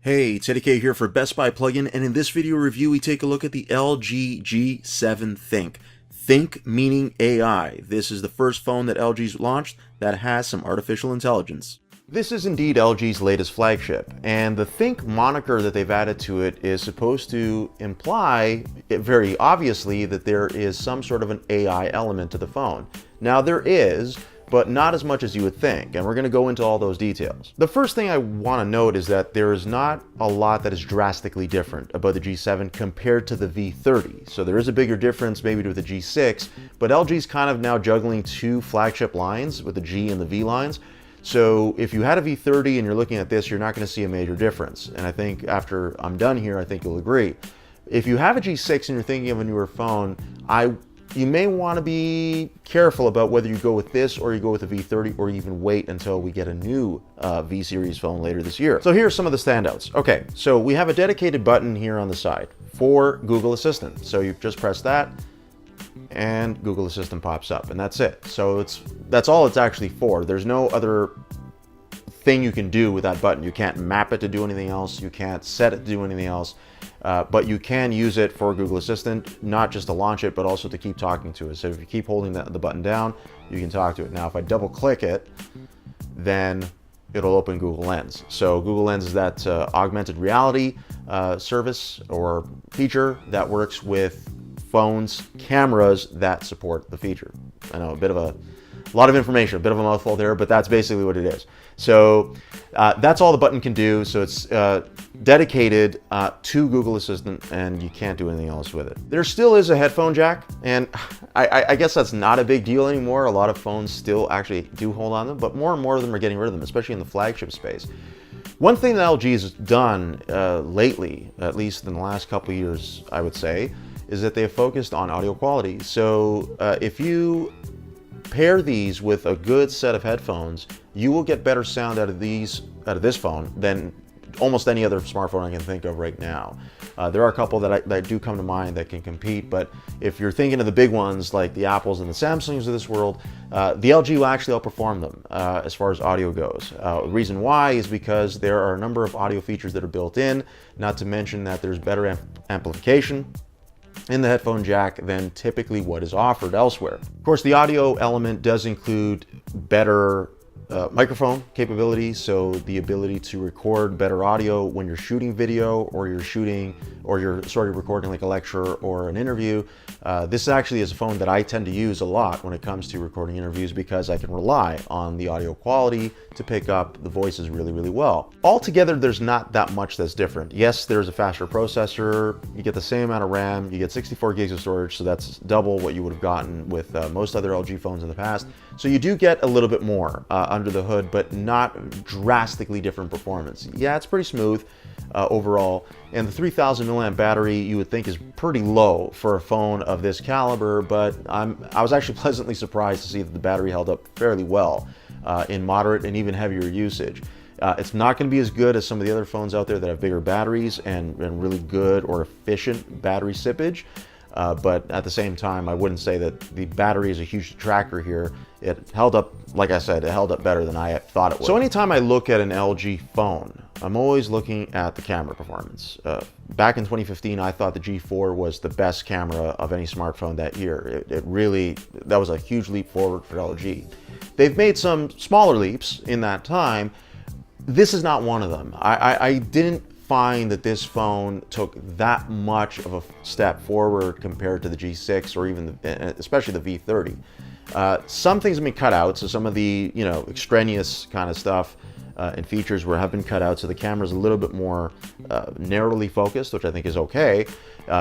Hey, it's Eddie K here for Best Buy Plugin, and in this video review we take a look at the LG G7 ThinQ. Think meaning AI. This is the first phone that LG's launched that has some artificial intelligence. This is indeed LG's latest flagship, and the ThinQ moniker that they've added to it is supposed to imply, very obviously, that there is some sort of an AI element to the phone. Now there is, but not as much as you would think, and we're going to go into all those details. The first thing I want to note is that there is not a lot that is drastically different about the G7 compared to the V30. So there is a bigger difference maybe with the G6, but LG's kind of now juggling two flagship lines with the G and the V lines. So if you had a V30 and you're looking at this, you're not going to see a major difference. And I think after I'm done here, I think you'll agree. If you have a G6 and you're thinking of a newer phone, you may want to be careful about whether you go with this or you go with the V30 or even wait until we get a new V series phone later this year. So here's some of the standouts. Okay, so we have a dedicated button here on the side for Google Assistant. So you just press that and Google Assistant pops up, and that's it. So that's all it's actually for. There's no other thing you can do with that button. You can't map it to do anything else. You can't set it to do anything else. But you can use it for Google Assistant, not just to launch it, but also to keep talking to it. So if you keep holding the button down, you can talk to it. Now, if I double click it, then it'll open Google Lens. So Google Lens is that augmented reality service or feature that works with phones, cameras that support the feature. I know, a lot of information, a bit of a mouthful there, but that's basically what it is. So that's all the button can do. So it's dedicated to Google Assistant, and you can't do anything else with it. There still is a headphone jack, and I guess that's not a big deal anymore. A lot of phones still actually do hold on them, but more and more of them are getting rid of them, especially in the flagship space. One thing that LG has done lately, at least in the last couple of years, I would say, is that they have focused on audio quality. So if you pair these with a good set of headphones, you will get better sound out of this phone than almost any other smartphone I can think of right now. There are a couple that do come to mind that can compete, but if you're thinking of the big ones like the Apples and the Samsungs of this world, the LG will actually outperform them as far as audio goes. The reason why is because there are a number of audio features that are built in, not to mention that there's better amplification in the headphone jack than typically what is offered elsewhere. Of course, the audio element does include better microphone capability, so the ability to record better audio when you're shooting video or you're recording like a lecture or an interview. This actually is a phone that I tend to use a lot when it comes to recording interviews because I can rely on the audio quality to pick up the voices really, really well. Altogether, there's not that much that's different. Yes, there's a faster processor, you get the same amount of RAM, you get 64 gigs of storage, so that's double what you would have gotten with most other LG phones in the past. So you do get a little bit more under the hood, but not drastically different performance. Yeah, it's pretty smooth overall, and the 3000 milliamp battery you would think is pretty low for a phone of this caliber, but I was actually pleasantly surprised to see that the battery held up fairly well in moderate and even heavier usage. It's not going to be as good as some of the other phones out there that have bigger batteries and really good or efficient battery sippage. But at the same time, I wouldn't say that the battery is a huge detractor here. It held up, like I said, it held up better than I thought it would. So anytime I look at an LG phone, I'm always looking at the camera performance. Back in 2015, I thought the G4 was the best camera of any smartphone that year. That was a huge leap forward for LG. They've made some smaller leaps in that time. This is not one of them. I didn't find that this phone took that much of a step forward compared to the G6 or even especially the V30. Some things have been cut out, so some of the extraneous kind of stuff and features have been cut out, so the camera's a little bit more narrowly focused, which I think is okay.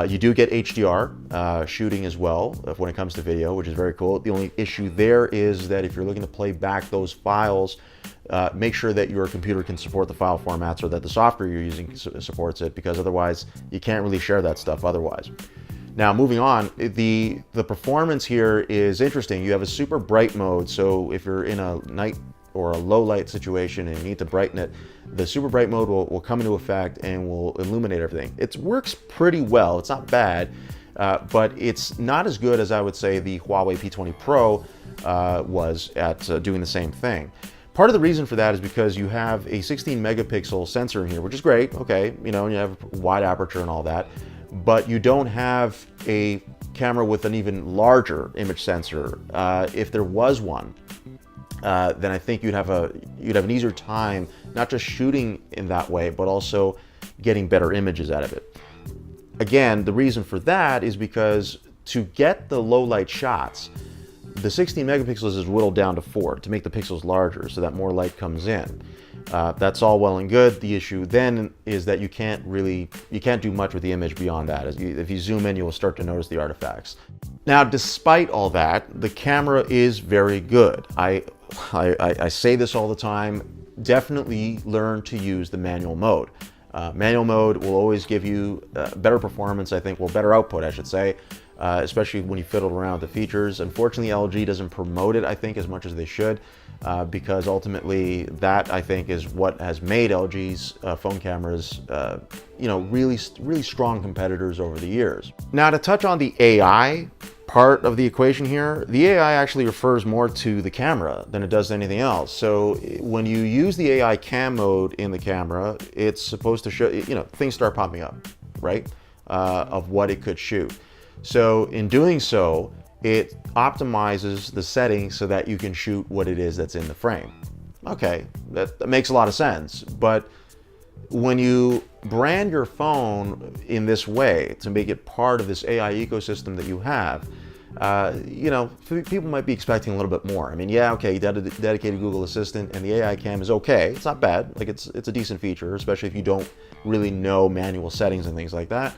You do get HDR shooting as well when it comes to video, which is very cool. The only issue there is that if you're looking to play back those files, make sure that your computer can support the file formats or that the software you're using supports it, because otherwise you can't really share that stuff otherwise. Now, moving on, the performance here is interesting. You have a super bright mode, so if you're in a night or a low light situation and you need to brighten it, the super bright mode will come into effect and will illuminate everything. It works pretty well. It's not bad, but it's not as good as I would say the Huawei P20 Pro was at doing the same thing. Part of the reason for that is because you have a 16 megapixel sensor in here, which is great, okay, you know, and you have wide aperture and all that, but you don't have a camera with an even larger image sensor. If there was one, then I think you'd have an easier time not just shooting in that way, but also getting better images out of it. Again, the reason for that is because to get the low light shots, the 16 megapixels is whittled down to 4 to make the pixels larger so that more light comes in. That's all well and good. The issue then is that you can't do much with the image beyond that. If you zoom in, you'll start to notice the artifacts. Now, despite all that, the camera is very good. I say this all the time, definitely learn to use the manual mode. Manual mode will always give you better performance, I think, well, better output, I should say, especially when you fiddle around with the features. Unfortunately, LG doesn't promote it, I think, as much as they should, because ultimately that, I think, is what has made LG's phone cameras, you know, really strong competitors over the years. Now, to touch on the AI part of the equation here, the AI actually refers more to the camera than it does to anything else. So when you use the AI cam mode in the camera, it's supposed to show, you know, things start popping up, right, of what it could shoot. So in doing so, it optimizes the settings so that you can shoot what it is that's in the frame. Okay, that makes a lot of sense, but when you brand your phone in this way to make it part of this AI ecosystem that you have, you know, people might be expecting a little bit more. I mean, yeah, okay, dedicated Google Assistant and the AI cam is okay. It's not bad. Like, it's a decent feature, especially if you don't really know manual settings and things like that.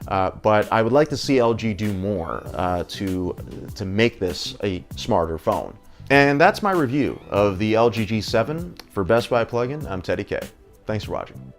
But I would like to see LG do more to make this a smarter phone. And that's my review of the LG G7 for Best Buy plugin. I'm Teddy K. Thanks for watching.